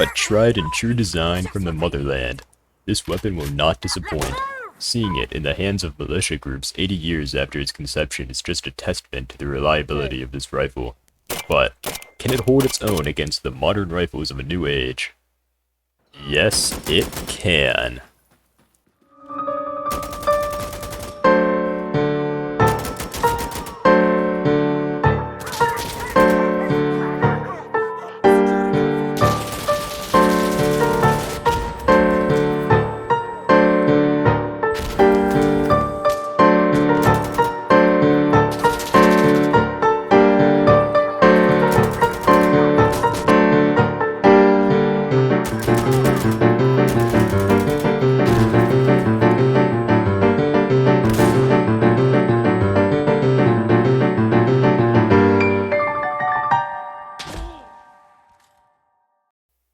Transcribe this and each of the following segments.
A tried and true design from the motherland. This weapon will not disappoint. Seeing it in the hands of militia groups 80 years after its conception is just a testament to the reliability of this rifle. But, can it hold its own against the modern rifles of a new age? Yes, it can.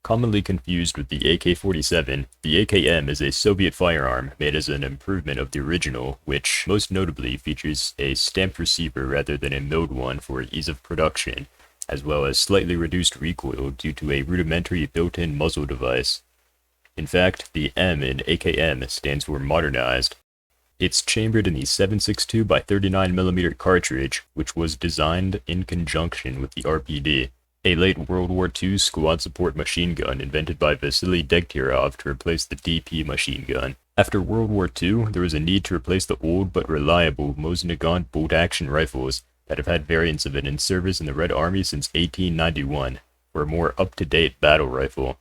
Commonly confused with the AK-47, the AKM is a Soviet firearm made as an improvement of the original, which most notably features a stamped receiver rather than a milled one for ease of production, as well as slightly reduced recoil due to a rudimentary built-in muzzle device. In fact, the M in AKM stands for modernized. It's chambered in the 7.62x39mm cartridge, which was designed in conjunction with the RPD, a late World War II squad support machine gun invented by Vasily Degtярov to replace the DP machine gun. After World War II, there was a need to replace the old but reliable Mosin-Nagant bolt-action rifles that have had variants of it in service in the Red Army since 1891, for a more up-to-date battle rifle.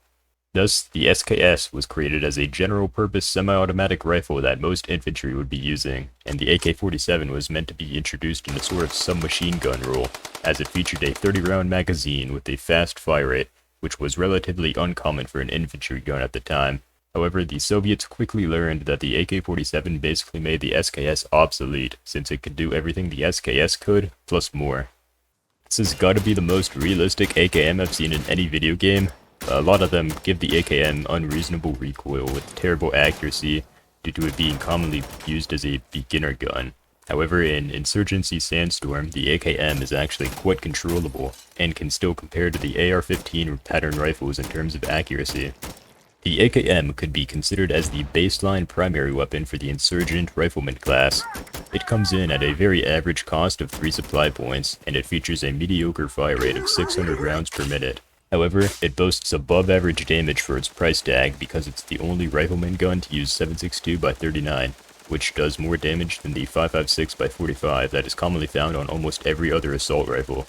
Thus, the SKS was created as a general-purpose semi-automatic rifle that most infantry would be using, and the AK-47 was meant to be introduced in a sort of submachine gun role, as it featured a 30-round magazine with a fast fire rate, which was relatively uncommon for an infantry gun at the time. However, the Soviets quickly learned that the AK-47 basically made the SKS obsolete, since it could do everything the SKS could, plus more. This has got to be the most realistic AKM I've seen in any video game. A lot of them give the AKM unreasonable recoil with terrible accuracy due to it being commonly used as a beginner gun. However, in Insurgency Sandstorm, the AKM is actually quite controllable and can still compare to the AR-15 pattern rifles in terms of accuracy. The AKM could be considered as the baseline primary weapon for the Insurgent Rifleman class. It comes in at a very average cost of 3 supply points, and it features a mediocre fire rate of 600 rounds per minute. However, it boasts above average damage for its price tag because it's the only rifleman gun to use 7.62x39, which does more damage than the 5.56x45 that is commonly found on almost every other assault rifle.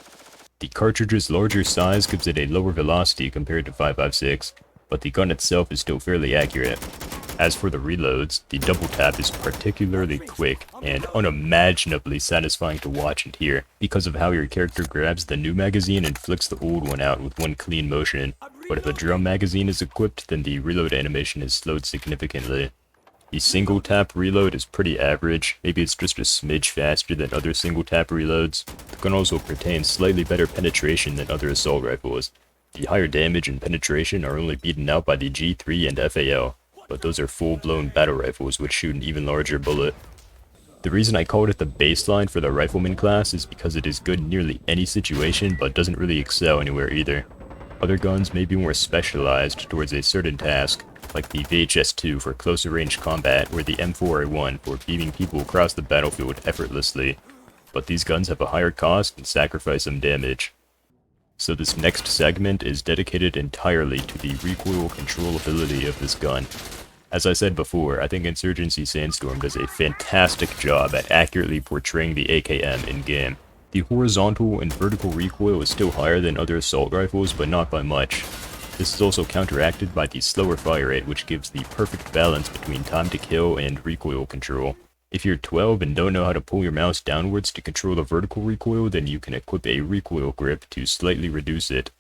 The cartridge's larger size gives it a lower velocity compared to 5.56, but the gun itself is still fairly accurate. As for the reloads, the double tap is particularly quick and unimaginably satisfying to watch and hear because of how your character grabs the new magazine and flicks the old one out with one clean motion, but if a drum magazine is equipped, then the reload animation is slowed significantly. The single tap reload is pretty average, maybe it's just a smidge faster than other single tap reloads. The gun also retains slightly better penetration than other assault rifles. The higher damage and penetration are only beaten out by the G3 and FAL. But those are full-blown battle rifles which shoot an even larger bullet. The reason I called it the baseline for the rifleman class is because it is good in nearly any situation but doesn't really excel anywhere either. Other guns may be more specialized towards a certain task, like the VHS-2 for closer range combat or the M4A1 for beaming people across the battlefield effortlessly, but these guns have a higher cost and sacrifice some damage. So this next segment is dedicated entirely to the recoil controllability of this gun. As I said before, I think Insurgency Sandstorm does a fantastic job at accurately portraying the AKM in-game. The horizontal and vertical recoil is still higher than other assault rifles, but not by much. This is also counteracted by the slower fire rate, which gives the perfect balance between time to kill and recoil control. If you're 12 and don't know how to pull your mouse downwards to control the vertical recoil, then you can equip a recoil grip to slightly reduce it.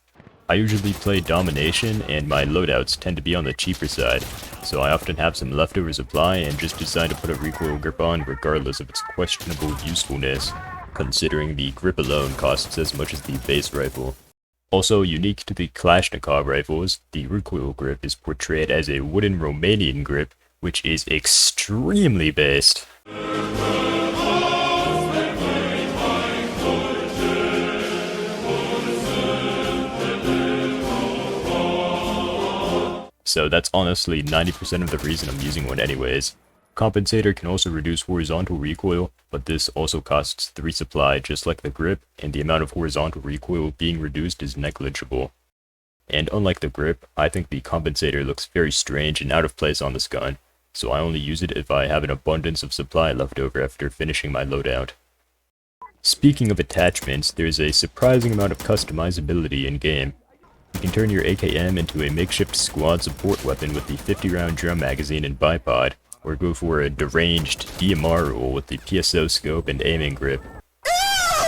I usually play Domination, and my loadouts tend to be on the cheaper side, so I often have some leftover supply and just decide to put a recoil grip on regardless of its questionable usefulness, considering the grip alone costs as much as the base rifle. Also unique to the Kalashnikov rifles, the recoil grip is portrayed as a wooden Romanian grip, which is extremely based. so that's honestly 90% of the reason I'm using one anyways. Compensator can also reduce horizontal recoil, but this also costs 3 supply just like the grip, and the amount of horizontal recoil being reduced is negligible. And unlike the grip, I think the compensator looks very strange and out of place on this gun, so I only use it if I have an abundance of supply left over after finishing my loadout. Speaking of attachments, there's a surprising amount of customizability in-game. You can turn your AKM into a makeshift squad support weapon with the 50-round drum magazine and bipod, or go for a deranged DMR roll with the PSO scope and aiming grip. Ew,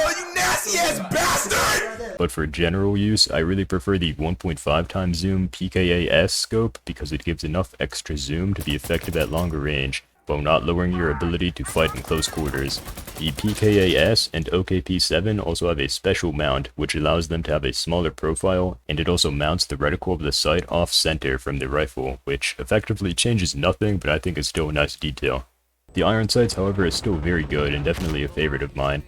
you nasty ass bastard! But for general use, I really prefer the 1.5x zoom PKAS scope because it gives enough extra zoom to be effective at longer range, while not lowering your ability to fight in close quarters. The PKAS and OKP7 also have a special mount, which allows them to have a smaller profile, and it also mounts the reticle of the sight off-center from the rifle, which effectively changes nothing, but I think is still a nice detail. The iron sights, however, is still very good and definitely a favorite of mine.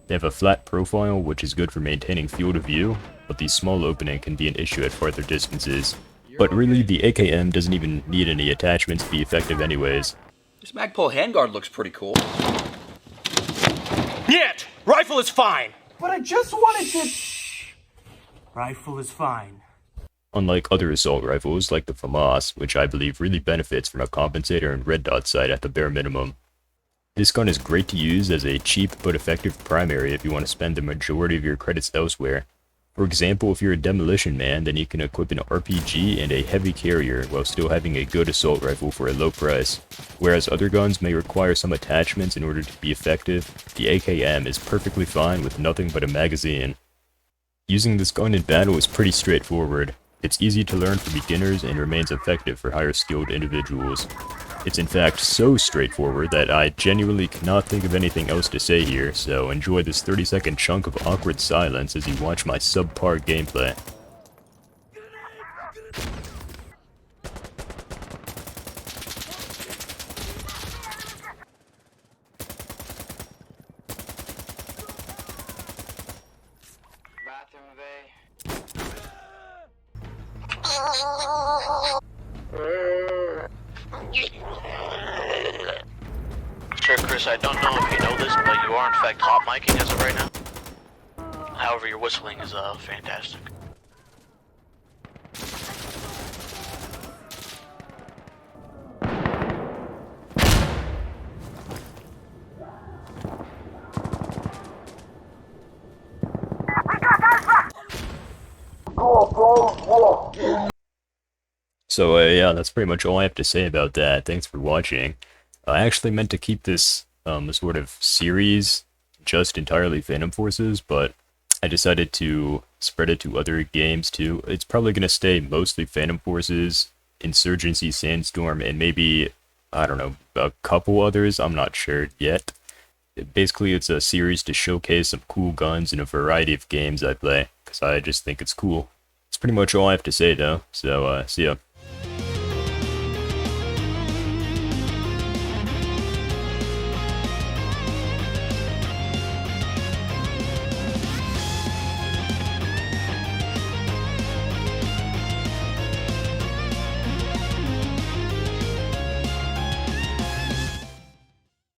They have a flat profile, which is good for maintaining field of view, but the small opening can be an issue at farther distances. But really, the AKM doesn't even need any attachments to be effective anyways. This Magpul handguard looks pretty cool. Yet! Rifle is fine! But I just wanted to... Rifle is fine. Unlike other assault rifles, like the FAMAS, which I believe really benefits from a compensator and red dot sight at the bare minimum. This gun is great to use as a cheap but effective primary if you want to spend the majority of your credits elsewhere. For example, if you're a demolition man, then you can equip an RPG and a heavy carrier while still having a good assault rifle for a low price. Whereas other guns may require some attachments in order to be effective, the AKM is perfectly fine with nothing but a magazine. Using this gun in battle is pretty straightforward. It's easy to learn for beginners and remains effective for higher skilled individuals. It's in fact so straightforward that I genuinely cannot think of anything else to say here, so enjoy this 30-second chunk of awkward silence as you watch my subpar gameplay. Bathroom bay. Sure, Chris, I don't know if you know this, but you are in fact hot micing as of right now. However, your whistling is fantastic. So yeah, that's pretty much all I have to say about that. Thanks for watching. I actually meant to keep this a sort of series just entirely Phantom Forces, but I decided to spread it to other games too. It's probably going to stay mostly Phantom Forces, Insurgency, Sandstorm, and maybe, I don't know, a couple others. I'm not sure yet. Basically, it's a series to showcase some cool guns in a variety of games I play, because I just think it's cool. That's pretty much all I have to say though, so see ya.